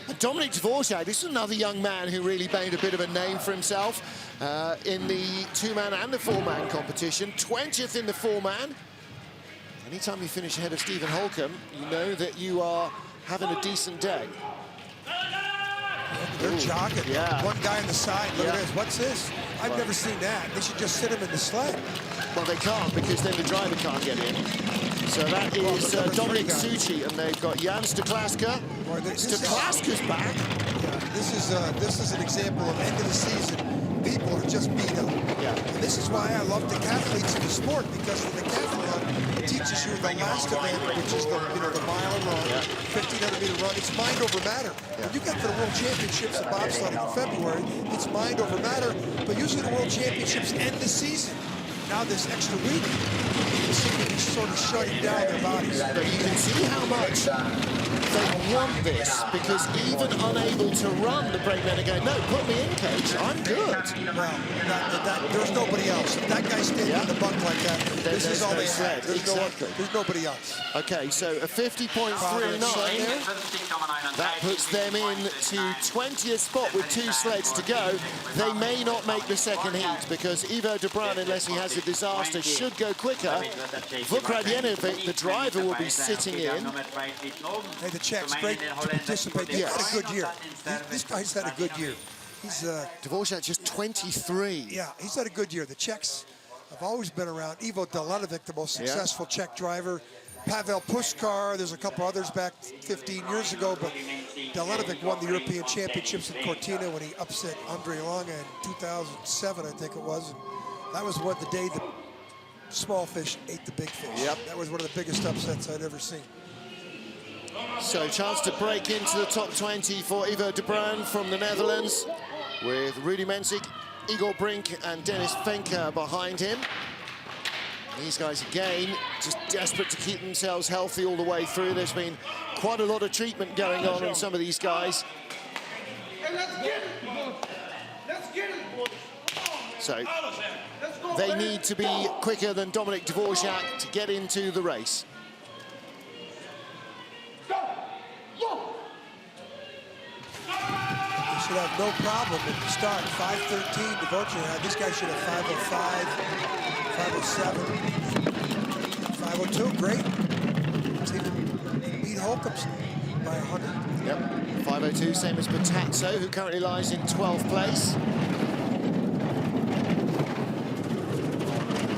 And Dominic Dvorak, this is another young man who really made a bit of a name for himself in the 2-man and the 4-man competition. 20th in the 4-man. Anytime you finish ahead of Stephen Holcomb, you know that you are having a decent day. They're jogging. Yeah. One guy on the side. Look at this. What's this? I've never seen that. They should just sit him in the sled. Well, they can't, because then the driver can't get in. So that is Dominic Succi, and they've got Jan Stoklaska. Stoklaska's back. Yeah, this is an example of end of the season. People are just beat up. Yeah. And this is why I love decathletes in the sport, because the decathlon teaches you the last event, which is the mile run, 1,500-meter run. It's mind over matter. When you get to the World Championships in bobsledding in February, it's mind over matter. But usually the World Championships end the season. Now this extra week, you seem to be sort of shutting down their bodies. But you can see how much they want this, because even unable to run, the brakemen are going, no, put me in, coach, I'm good. Well, there's nobody else. If that guy's standing on the bunk like that, this is all they said. There's nobody else. Okay, so a 50.39. That puts them in to 20th spot with 2 sleds to go. They may not make the second heat, because Ivo de Bruin, unless he has a disaster, should go quicker. Vukradjenovic, the driver, will be sitting in. Hey, the Czechs, great to participate. They've had a good year. This guy's had a good year. He's Dvorak just 23. Yeah, he's had a good year. The Czechs have always been around. Ivo Delanovic, the most successful Czech driver. Pavel Puskar, there's a couple others back 15 years ago, but Delanovic won the European Championships in Cortina when he upset Andre Lange in 2007, I think it was. And that was the day the small fish ate the big fish. Yep. That was one of the biggest upsets I'd ever seen. So chance to break into the top 20 for Ivo de Bruin from the Netherlands, with Rudy Mensik, Igor Brink and Dennis Fenker behind him. These guys, again, just desperate to keep themselves healthy all the way through. There's been quite a lot of treatment going on some of these guys. So they need to be quicker than Dominic Dvorak to get into the race. He should have no problem at the start. 5:13, Dvorak. This guy should have 5:05, 5:07, 5:02. Great. He beat Holcomb's by 100. Yep, 5:02, same as Patazzo, who currently lies in 12th place.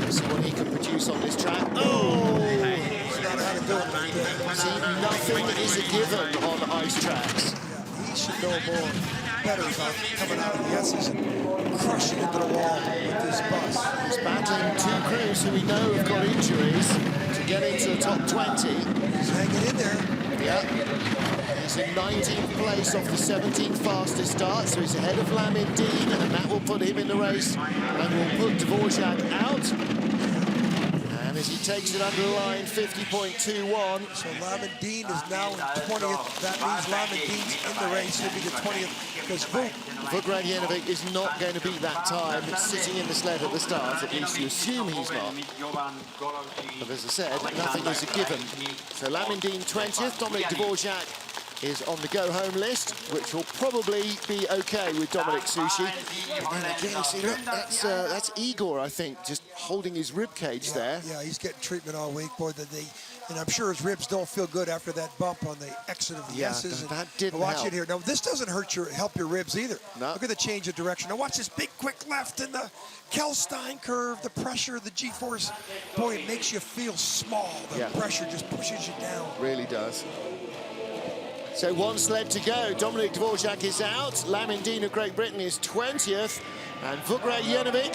Let's see what he can produce on this track. Oh! He's not how to do it right there. See, nothing is a given on ice tracks. Yeah, he should know more. Better about coming out of the S's and crushing into the wall with this bus. He's battling 2 crews who we know have got injuries to get into the top 20. He's hanging in there. Yeah. He's in 19th place off the 17th fastest start, so he's ahead of Lamindine, and that will put him in the race and will put Dvorak out. And as he takes it under the line, 50.21. So Lamindine is now in 20th. That means Lamindine's in the race. He'll be the 20th because Vukradjenovic is not going to beat that time sitting in the sled at the start. At least you assume he's not. But as I said, nothing is a given. So Lamindine 20th, Dominic Dvorak is on the go-home list, which will probably be okay with Dominic Succi. And then again, see, look, that's Igor, I think, just holding his rib cage there. Yeah, he's getting treatment all week, boy. And I'm sure his ribs don't feel good after that bump on the exit of the S's. That didn't watch help. It here. Now, this doesn't help your ribs either. No. Look at the change of direction. Now, watch this big, quick left in the Kelstein curve, the pressure, the G-force. Boy, it makes you feel small. The pressure just pushes you down. Really does. So one sled to go. Dominik Dvorak is out. Lamin Dean of Great Britain is 20th. And Vugrad Jenovic,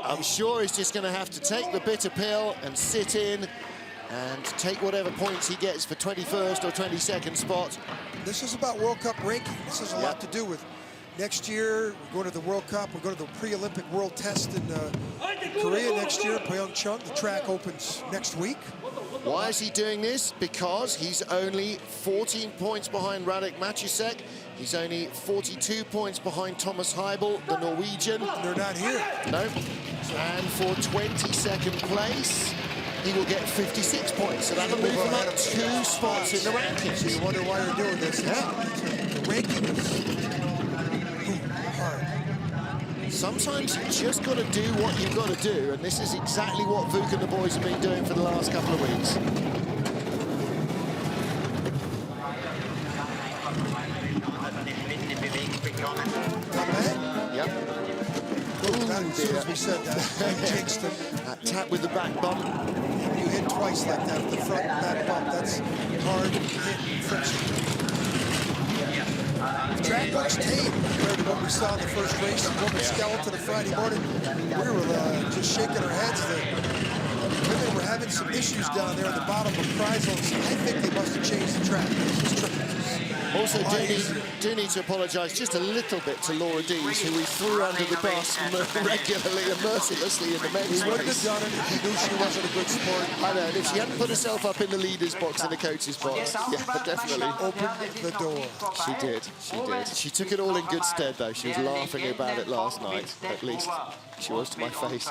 I'm sure he's just going to have to take the bitter pill and sit in and take whatever points he gets for 21st or 22nd spot. This is about World Cup ranking. This has a lot to do with next year. We're going to the World Cup. We're going to the pre-Olympic World Test in Korea next year, Pyeongchang. The track opens next week. Why is he doing this? Because he's only 14 points behind Radek Matusek. He's only 42 points behind Thomas Heibel, the Norwegian. They're not here. No. And for 22nd place, he will get 56 points. So that'll move him up 2 spots in the rankings. So you wonder why you're doing this. The ranking is hard. Sometimes you just got to do what you've got to do, and this is exactly what Vuk and the boys have been doing for the last couple of weeks. Yep. As soon as we said that, jinxed him. That tap with the back bump. When you hit twice like that with the front back bump, that's hard hit friction. The track looks tame compared to what we saw in the first race. The women's skeleton on Friday morning, we were just shaking our heads. The women were having some issues down there at the bottom of Prizels. I think they must have changed the track. Also, do need to apologise just a little bit to Laura Dees, who we threw under the bus regularly and mercilessly in the men's race. He wouldn't have done it if he knew she wasn't a good sport. I know, and if she hadn't put herself up in the leader's box in the coach's box, yeah, definitely. Opened the door. She did, she did. She took it all in good stead, though. She was laughing about it last night, at least. She was to my face.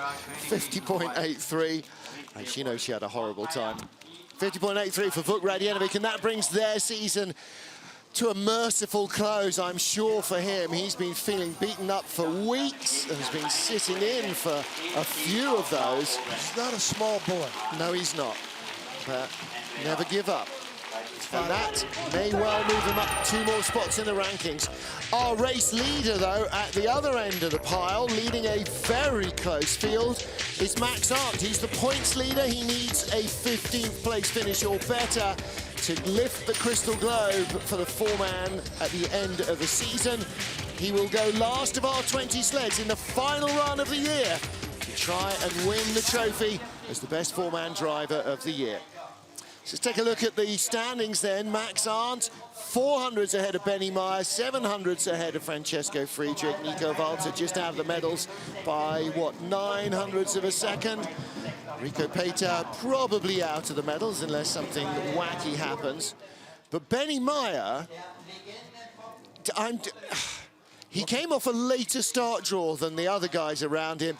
50.83. And she knows she had a horrible time. 50.83 for Vugrad Jenovic, and that brings their season to a merciful close, I'm sure, for him. He's been feeling beaten up for weeks and has been sitting in for a few of those. He's not a small boy. No, he's not. But never give up. And that may well move him up 2 more spots in the rankings. Our race leader, though, at the other end of the pile, leading a very close field, is Max Arndt. He's the points leader. He needs a 15th place finish or better to lift the Crystal Globe for the 4-man at the end of the season. He will go last of our 20 sleds in the final run of the year to try and win the trophy as the best 4-man driver of the year. So let's take a look at the standings then. Max Arndt, 400s ahead of Benny Meyer, 700s ahead of Francesco Friedrich. Nico Walter just out of the medals by, what, 900ths of a second. Rico Peter probably out of the medals unless something wacky happens. But Benny Meyer, he came off a later start draw than the other guys around him.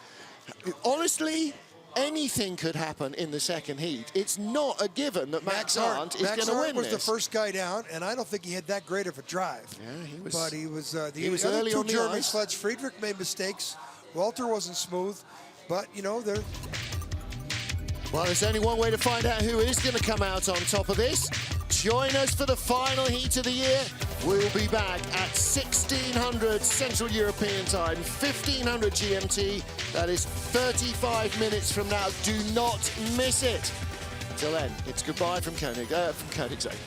Honestly, anything could happen in the second heat. It's not a given that Max Arndt is going to win was this. the first guy down, and I don't think he had that great of a drive. Yeah, he was. But he was. He was other early two on the German ice. sleds. Friedrich made mistakes. Walter wasn't smooth, but you know they're. Well, there's only one way to find out who is going to come out on top of this. Join us for the final heat of the year. We'll be back at 1600 Central European Time, 1500 GMT. That is 35 minutes from now. Do not miss it. Until then, it's goodbye from Königssee.